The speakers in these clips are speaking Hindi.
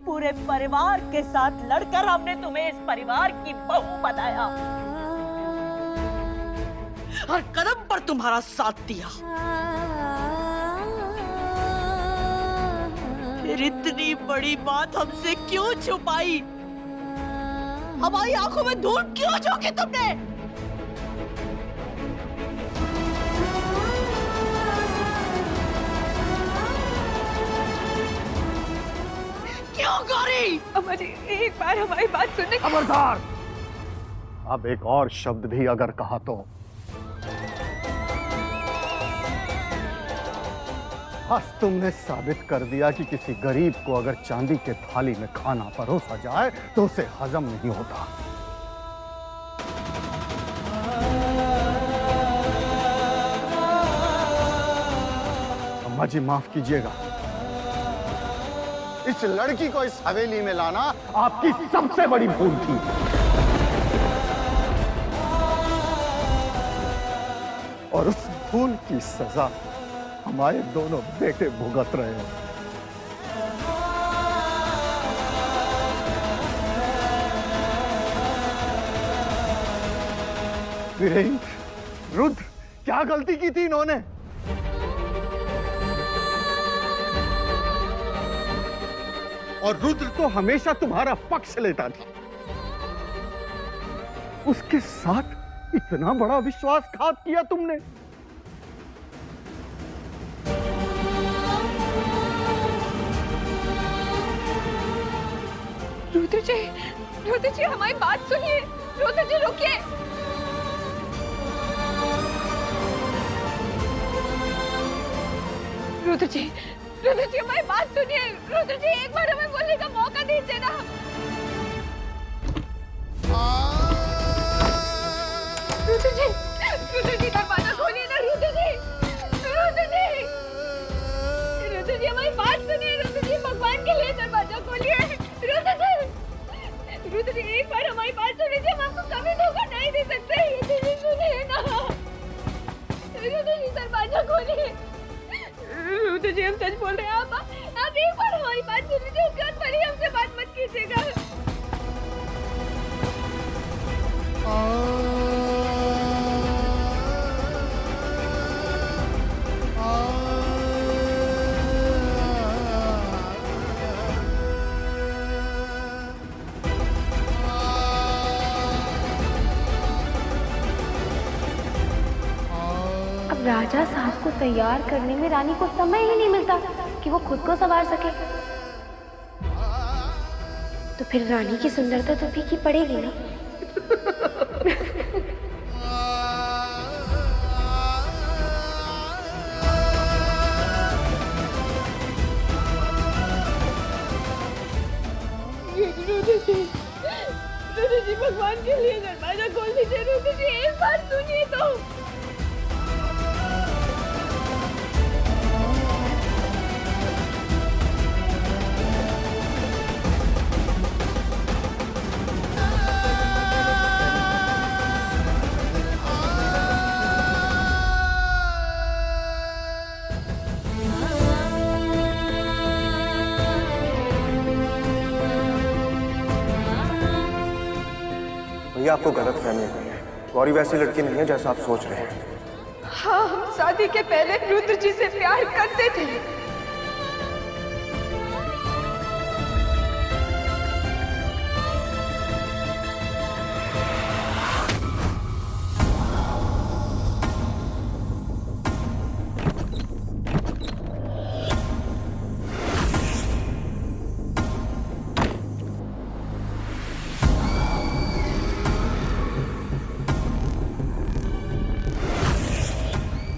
पूरे परिवार के साथ लड़कर हमने तुम्हें इस परिवार की बहू बनाया, हर कदम पर तुम्हारा साथ दिया। फिर इतनी बड़ी बात हमसे क्यों छुपाई? हमारी आंखों में धूल क्यों झोंकी तुमने? क्यों गौरी? अम्मा जी, एक बार हमारी बात सुनने। खबरदार! अब एक और शब्द भी अगर कहा तो आज तुमने साबित कर दिया कि किसी गरीब को अगर चांदी के थाली में खाना परोसा जाए तो उसे हजम नहीं होता। अम्मा जी माफ कीजिएगा, इस लड़की को इस हवेली में लाना आपकी सबसे बड़ी भूल थी। और उस भूल की सजा हमारे दोनों बेटे भुगत रहे हैं। वीरेंद्र, रुद्र, क्या गलती की थी इन्होंने? और रुद्र तो हमेशा तुम्हारा पक्ष लेता था, उसके साथ इतना बड़ा विश्वासघात किया तुमने। रुद्र जी हमारी बात सुनिए। रुद्र जी रुकिए। रुद्र जी हमारी बात सुनिए। रुद्र जी एक बार हमें बोलने का मौका दीजिए ना। रुद्र जी दरवाजा खोलिए ना। रुद्र जी हमारी बात सुनिए। रुद्र जी भगवान के लिए दरवाजा खोलिए। रुद्र जी एक बार हमारी बात सुन लीजिए। हम आपको कभी धोखा नहीं दे सकते। रुद्र जी सुनिए ना। रुद्र जी दरवाजा खोलिए। रुद्र जी हम सच बोल रहे हैं। आप एक बार हमारी बात सुन लीजिए, उसके बाद भले हमसे बात मत कीजिएगा। राजा साहब को तैयार करने में रानी को समय ही नहीं मिलता कि वो खुद को संवार सके। तो फिर रानी की सुंदरता तो फीकी पड़ेगी ना। रुद्र जी भगवान के लिए दरवाजा खोल दीजिए। रुद्र जी एक बार सुनिए तो। भैया आपको गलत फहमी है, गौरी वैसी लड़की नहीं है जैसा आप सोच रहे हैं। हाँ, हम शादी के पहले रुद्र जी से प्यार करते थे।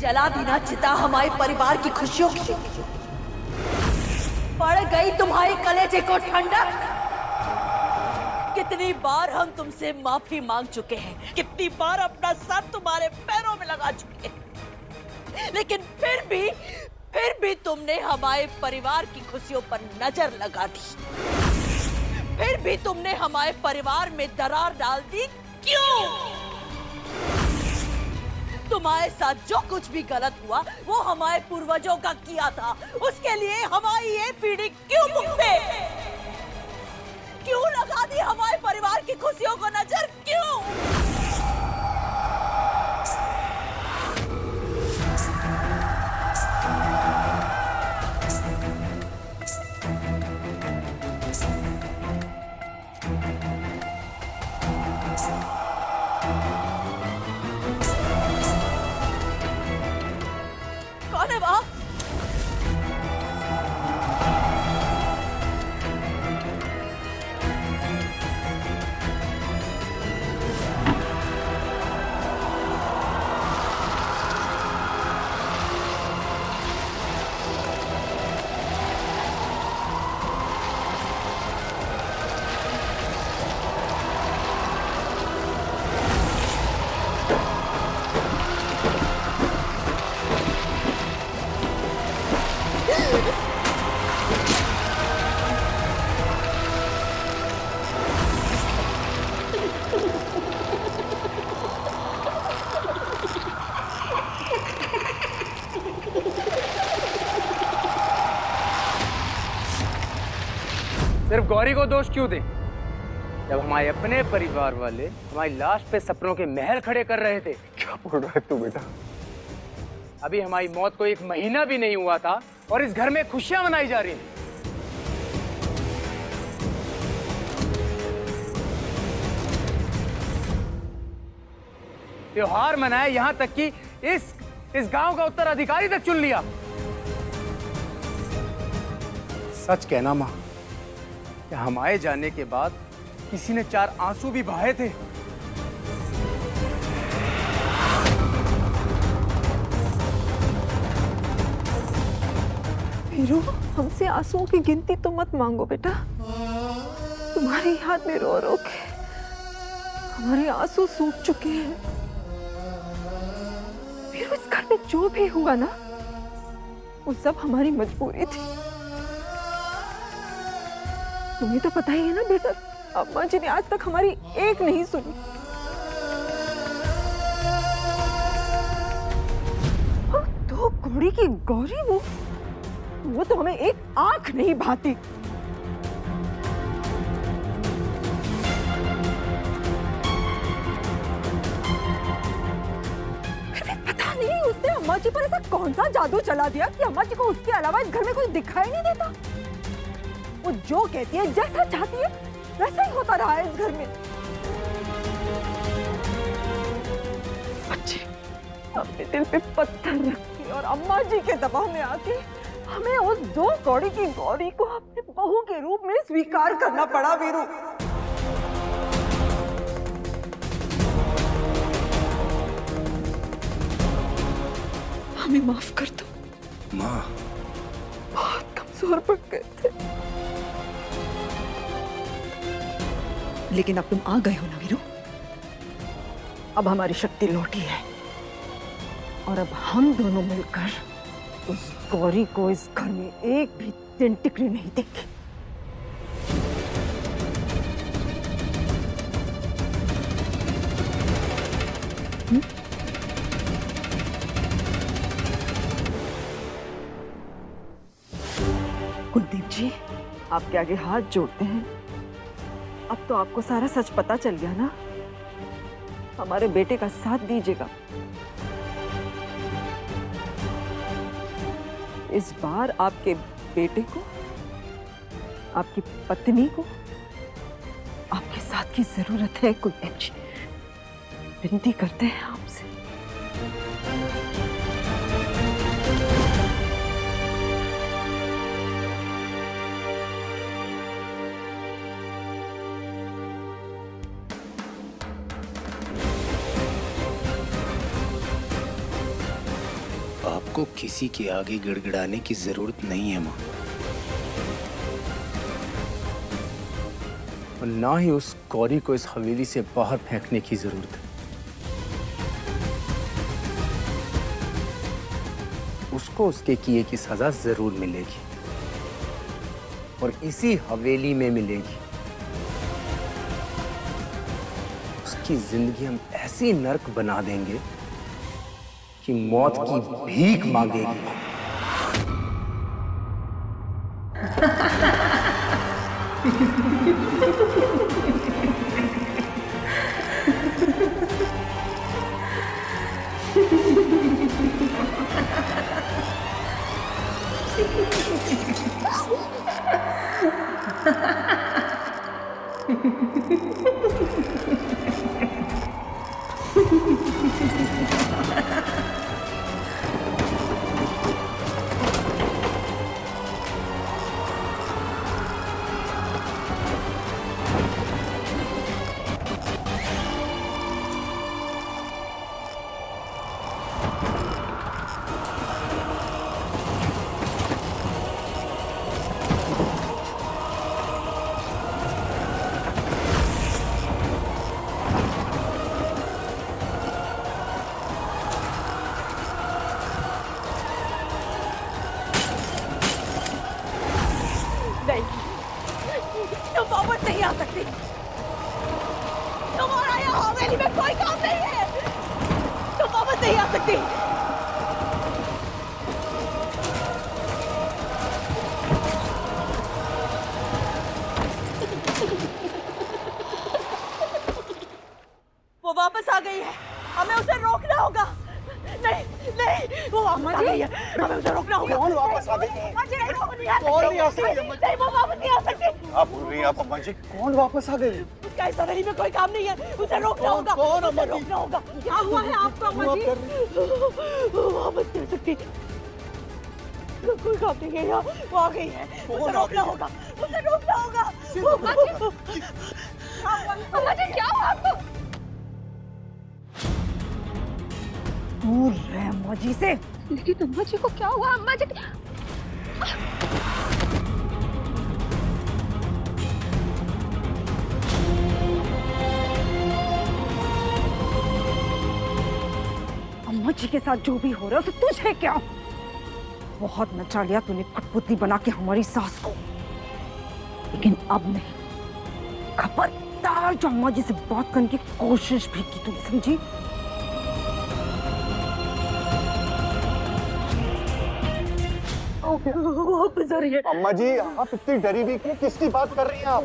जला देना चिता हमारे परिवार की खुशियों की। पड़ गई तुम्हारे कलेजे को ठंडक। कितनी बार हम तुमसे माफी मांग चुके हैं, कितनी बार अपना सर तुम्हारे पैरों में लगा चुके हैं, लेकिन फिर भी तुमने हमारे परिवार की खुशियों पर नजर लगा दी। फिर भी तुमने हमारे परिवार में दरार डाल दी। क्यों? तुम्हारे साथ जो कुछ भी गलत हुआ वो हमारे पूर्वजों का किया था, उसके लिए हमारी ये पीढ़ी क्यों भुगते? खुशियों को नजर क्यों? कौन है वहां? सिर्फ गौरी को दोष क्यों दें? जब हमारे अपने परिवार वाले हमारी लाश पे सपनों के महल खड़े कर रहे थे। क्या बोल रहा है तू बेटा? अभी हमारी मौत को 1 महीना भी नहीं हुआ था और इस घर में खुशियां मनाई जा रही हैं। त्योहार मनाए, यहां तक कि इस गांव का उत्तराधिकारी तक चुन लिया। सच कहना मां, क्या हमारे जाने के बाद किसी ने 4 आंसू भी बहाए थे? वीरू, हमसे आंसुओं की गिनती तो मत मांगो बेटा। तुम्हारी याद में रो रो के हमारे आंसू सूख चुके हैं। वीरू, इस घर में जो भी हुआ ना, वो सब हमारी मजबूरी थी। तुम्हें तो पता ही है ना बेटा, अम्मा जी ने आज तक हमारी एक नहीं सुनी। और 2 घोड़ी की गौरी, वो तो हमें एक आंख नहीं भाती। फिर भी पता नहीं उसने अम्मा जी पर ऐसा कौन सा जादू चला दिया कि अम्मा जी को उसके अलावा इस घर में कोई दिखाई नहीं देता। वो जो कहती है, जैसा चाहती है, वैसा ही होता रहा है इस घर में। बच्चे अपने दिल पे पत्थर रख के और अम्मा जी के दबाव में आके हमें उस 2 कौड़ी की गौरी को अपने बहू के रूप में स्वीकार करना पड़ा। वीरू, हमें माफ कर दो। माँ, बहुत कमजोर पड़ गए थे, लेकिन अब तुम आ गए हो ना वीरू। अब हमारी शक्ति लौटी है और अब हम दोनों मिलकर उस गौरी को इस घर में एक भी दिन टिकने नहीं देंगे। कुलदीप जी, आपके आगे हाथ जोड़ते हैं। अब तो आपको सारा सच पता चल गया ना। हमारे बेटे का साथ दीजिएगा। इस बार आपके बेटे को, आपकी पत्नी को आपके साथ की जरूरत है। कुलदीप जी, विनती करते हैं आपसे। आपको किसी के आगे गिड़गिड़ाने की जरूरत नहीं है माँ, और ना ही उस गौरी को इस हवेली से बाहर फेंकने की जरूरत है। उसको उसके किए की सजा जरूर मिलेगी और इसी हवेली में मिलेगी। उसकी जिंदगी हम ऐसी नर्क बना देंगे कि मौत की भीख मांगेगी। नहीं, तुम वापस नहीं आ सकती। तुम्हारा यहाँ हवेली में कोई काम नहीं है। तुम वापस नहीं आ सकती। वो वापस आ गई है, हमें उसे रोकना होगा। नहीं नहीं, वो वापस आ गई है, हमें उसे रोकना होगा। कौन वापस आ गई? कौन नहीं आ सकती? नहीं, वो वापस नहीं आ सकती। आप बोल रही हैं आप अम्मा जी? कौन वापस आ गई? उसका इस हवेली में कोई काम नहीं है, उसे रोकना होगा। कौन अम्मा उसे जी? रोकना होगा। क्या हुआ है आपको अम्मा जी? वो वापस नहीं आ सकती। कोई काम नहीं है यहाँ, वो आ गई है, उसे रोकना होगा। उसे रोकना होगा। अम्मा जी क्या हुआ आपको? दूर रहे अम्मा जी से। लेकिन अम्मा जी को क्या हुआ? अम्मा जी अम्मा जी के साथ जो भी हो रहा है उसे तुझे क्या? बहुत नचा लिया तूने कठपुतली बना के हमारी सास को, लेकिन अब नहीं। खबरदार जो अम्मा जी से बात करने की कोशिश भी की तूने, समझी? वापस आ रही है। अम्मा जी आप इतनी डरी हुई क्यों? किसकी बात कर रही हैं आप?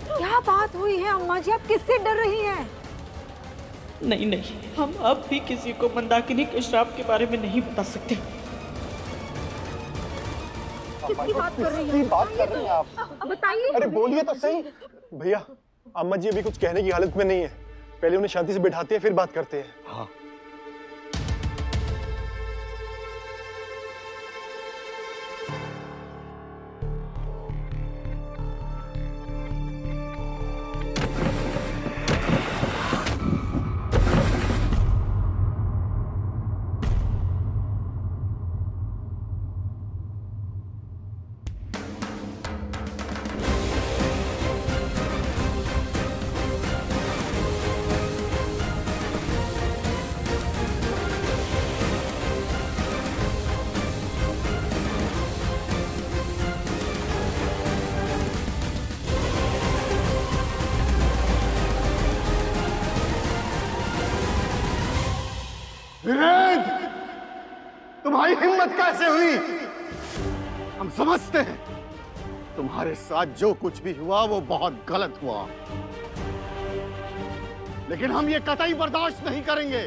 क्या बात हुई है अम्मा जी? आप किससे डर रही हैं? नहीं नहीं, हम अब भी किसी को मंदाकिनी के श्राप के बारे में नहीं बता सकते। किसकी बात कर रही किसकी बात कर रही हैं आप? बताइए। अरे बोलिए तो सही। भैया अम्मा जी अभी कुछ कहने की हालत में नहीं है, पहले उन्हें शांति से बिठाते हैं फिर बात करते हैं। हाँ वीरेंद्र, तुम्हारी हिम्मत कैसे हुई? हम समझते हैं तुम्हारे साथ जो कुछ भी हुआ वो बहुत गलत हुआ, लेकिन हम ये कतई बर्दाश्त नहीं करेंगे।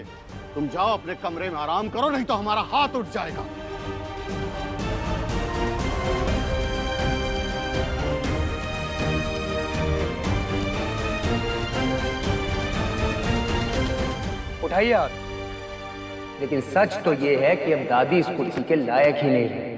तुम जाओ अपने कमरे में आराम करो, नहीं तो हमारा हाथ उठ जाएगा। उठाइए हाथ। लेकिन सच तो ये है कि अब दादी इस कुर्सी के लायक ही नहीं है।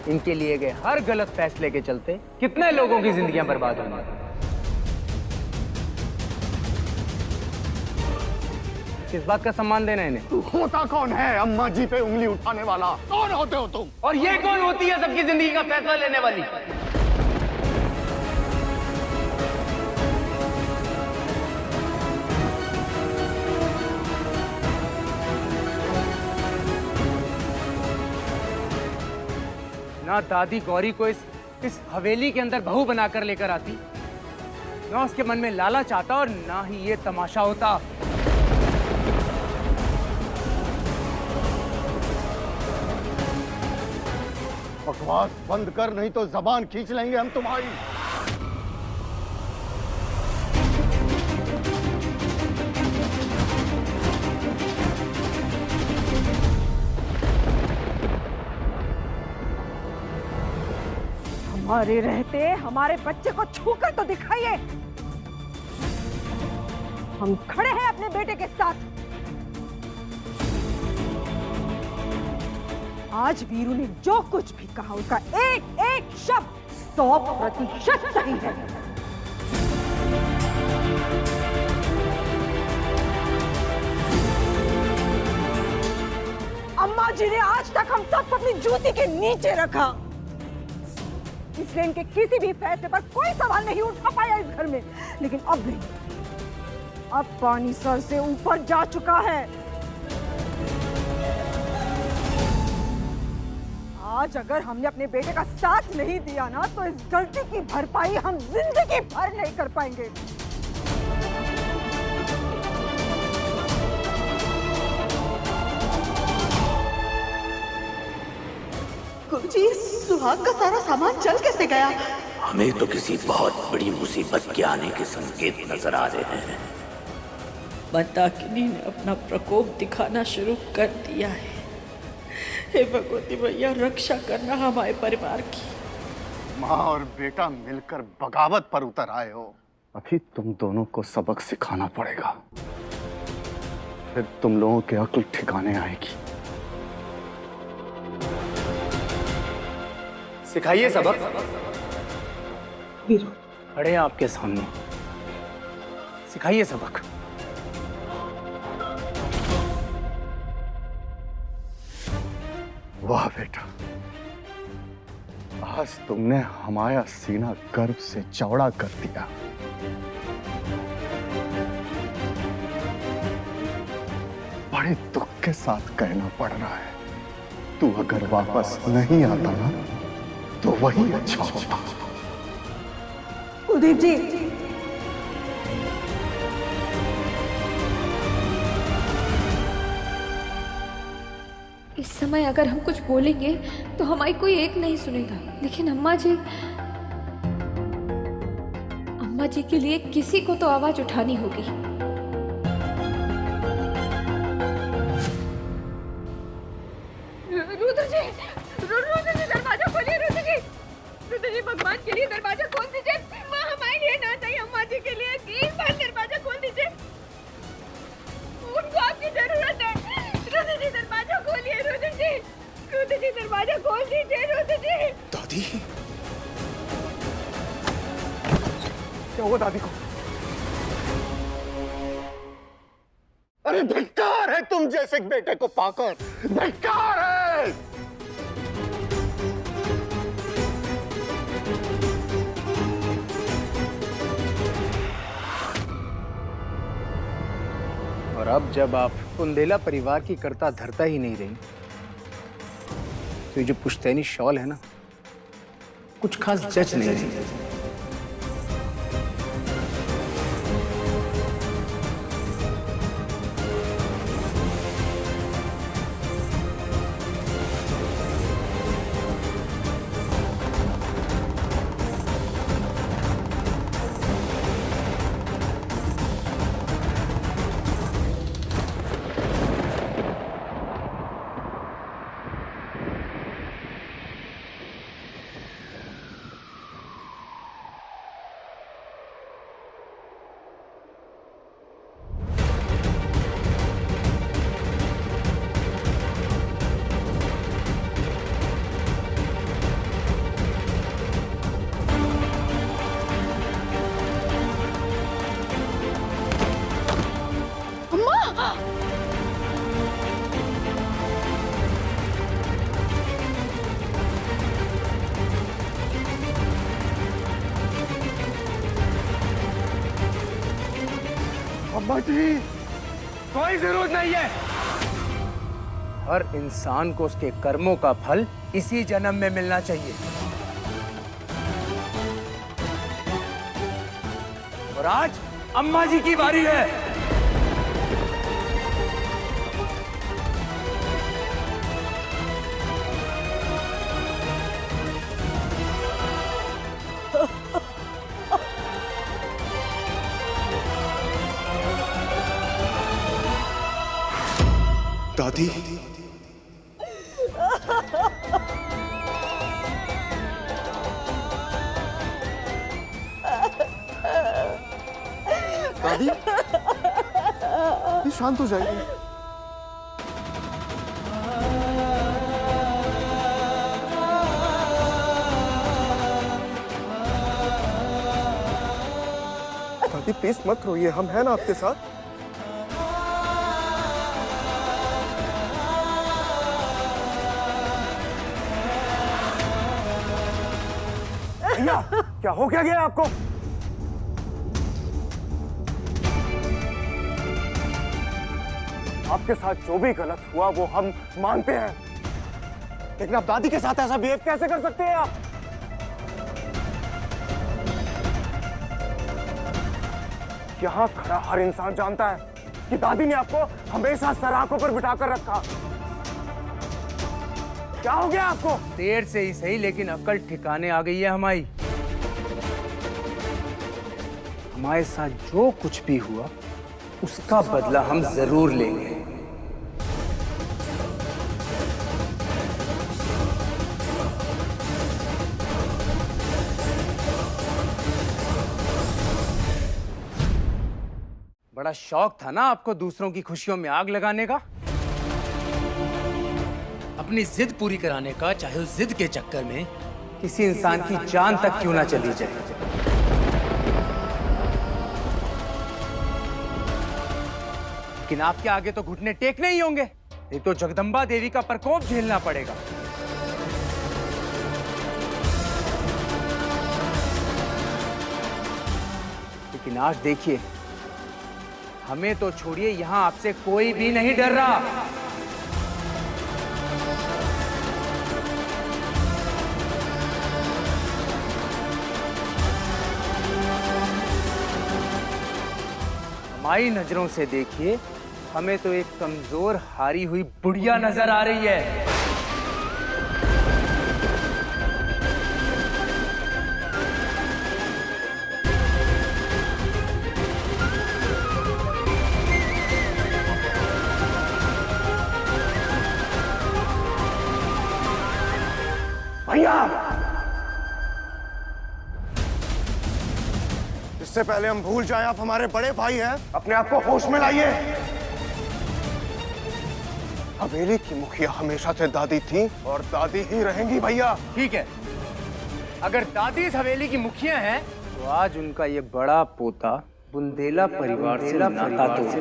इनके लिए गए हर गलत फैसले के चलते कितने लोगों की जिंदगियां बर्बाद हुई। किस बात का सम्मान देना है इन्हें? तू होता कौन है अम्मा जी पे उंगली उठाने वाला? कौन होते हो तुम? और ये कौन होती है सबकी जिंदगी का फैसला लेने वाली? ना दादी गौरी को इस हवेली के अंदर बहू बनाकर लेकर आती, ना उसके मन में लालच आता, और ना ही ये तमाशा होता। बकवास बंद कर, नहीं तो जबान खींच लेंगे हम तुम्हारी। हमारे रहते हमारे बच्चे को छूकर तो दिखाइए। हम खड़े हैं अपने बेटे के साथ। आज वीरू ने जो कुछ भी कहा उसका एक एक शब्द 100% सही है। अम्मा जी ने आज तक हम सबको अपनी जूती के नीचे रखा, इसलिए इनके किसी भी फैसले पर कोई सवाल नहीं उठा पाया इस घर में। लेकिन अब नहीं, अब पानी सर से ऊपर जा चुका है। आज अगर हमने अपने बेटे का साथ नहीं दिया ना, तो इस गलती की भरपाई हम जिंदगी भर नहीं कर पाएंगे। गुरुजी, सुहाग का सारा सामान चल कैसे गया? हमें तो किसी बहुत बड़ी मुसीबत के आने के संकेत नजर आ रहे हैं। मंदाकिनी ने अपना प्रकोप दिखाना शुरू कर दिया है। हे भगवती भैया, रक्षा करना हमारे परिवार की। माँ और बेटा मिलकर बगावत पर उतर आए हो। अभी तुम दोनों को सबक सिखाना पड़ेगा, फिर तुम लोगों की अक्ल ठिकाने आएगी। सिखाइए सबक। वीरू, खड़े हैं आपके सामने, सिखाइए सबक। वाह बेटा, आज तुमने हमारा सीना गर्व से चौड़ा कर दिया। बड़े दुख के साथ कहना पड़ रहा है, तू अगर वापस नहीं आता ना, तो वही अच्छा होता। कुलदीप जी, इस समय अगर हम कुछ बोलेंगे तो हमारी कोई एक नहीं सुनेगा, लेकिन अम्मा जी के लिए किसी को तो आवाज उठानी होगी। रुद्र जी, दरवाजा खोलिए। रुद्र जी, भगवान के लिए दरवाजा खोल दीजिए। माँ हमारे लिए ना चाहिए, अम्मा जी के लिए एक बार दरवाजा खोल दीजिए। उनको आपकी जरूरत है। रुद्र जी, दरवाजा खोलिए। रुद्र जी, दरवाजा खोल दीजिए। रुद्र जी। दादी, क्या हुआ दादी को? अरे धिक्कार है तुम जैसे बेटे को पाकर, धिक्कार है। और अब जब आप कुंदेला परिवार की कर्ता धरता ही नहीं रही, तो ये जो पुश्तैनी शॉल है ना, कुछ खास जच नहीं रही। अम्मा जी, कोई जरूरत नहीं है। हर इंसान को उसके कर्मों का फल इसी जन्म में मिलना चाहिए। और आज अम्मा जी की बारी है। दादी, दादी, शांत हो जाइए। दादी प्लीज मत रोइए, हम हैं ना आपके साथ। भैया क्या हो क्या गया आपको? आपके साथ जो भी गलत हुआ वो हम मानते हैं, लेकिन आप दादी के साथ ऐसा बिहेव कैसे कर सकते हैं आप? यहाँ खड़ा हर इंसान जानता है कि दादी ने आपको हमेशा सराखों पर बिठाकर रखा। क्या हो गया आपको? देर से ही सही, लेकिन अक्ल ठिकाने आ गई है हमारी। हमारे साथ जो कुछ भी हुआ उसका बदला हम जरूर लेंगे। बड़ा शौक था ना आपको दूसरों की खुशियों में आग लगाने का, अपनी जिद पूरी कराने का, चाहे उस जिद के चक्कर में किसी इंसान की जान तक क्यों ना चली जाए। लेकिन आपके आगे तो घुटने टेकने ही होंगे, नहीं तो जगदम्बा देवी का प्रकोप झेलना पड़ेगा। लेकिन आज देखिए, हमें तो छोड़िए, यहां आपसे कोई भी नहीं डर रहा। हमारी नजरों से देखिए, हमें तो एक कमजोर हारी हुई बुढ़िया नजर आ रही है। भैया, इससे पहले हम भूल जाएं आप हमारे बड़े भाई हैं, अपने आप को होश में लाइए। हवेली की मुखिया हमेशा से दादी थी और दादी ही रहेंगी भैया। ठीक है, अगर दादी इस हवेली की मुखिया हैं, तो आज उनका ये बड़ा पोता बुंदेला परिवार से नाता तोड़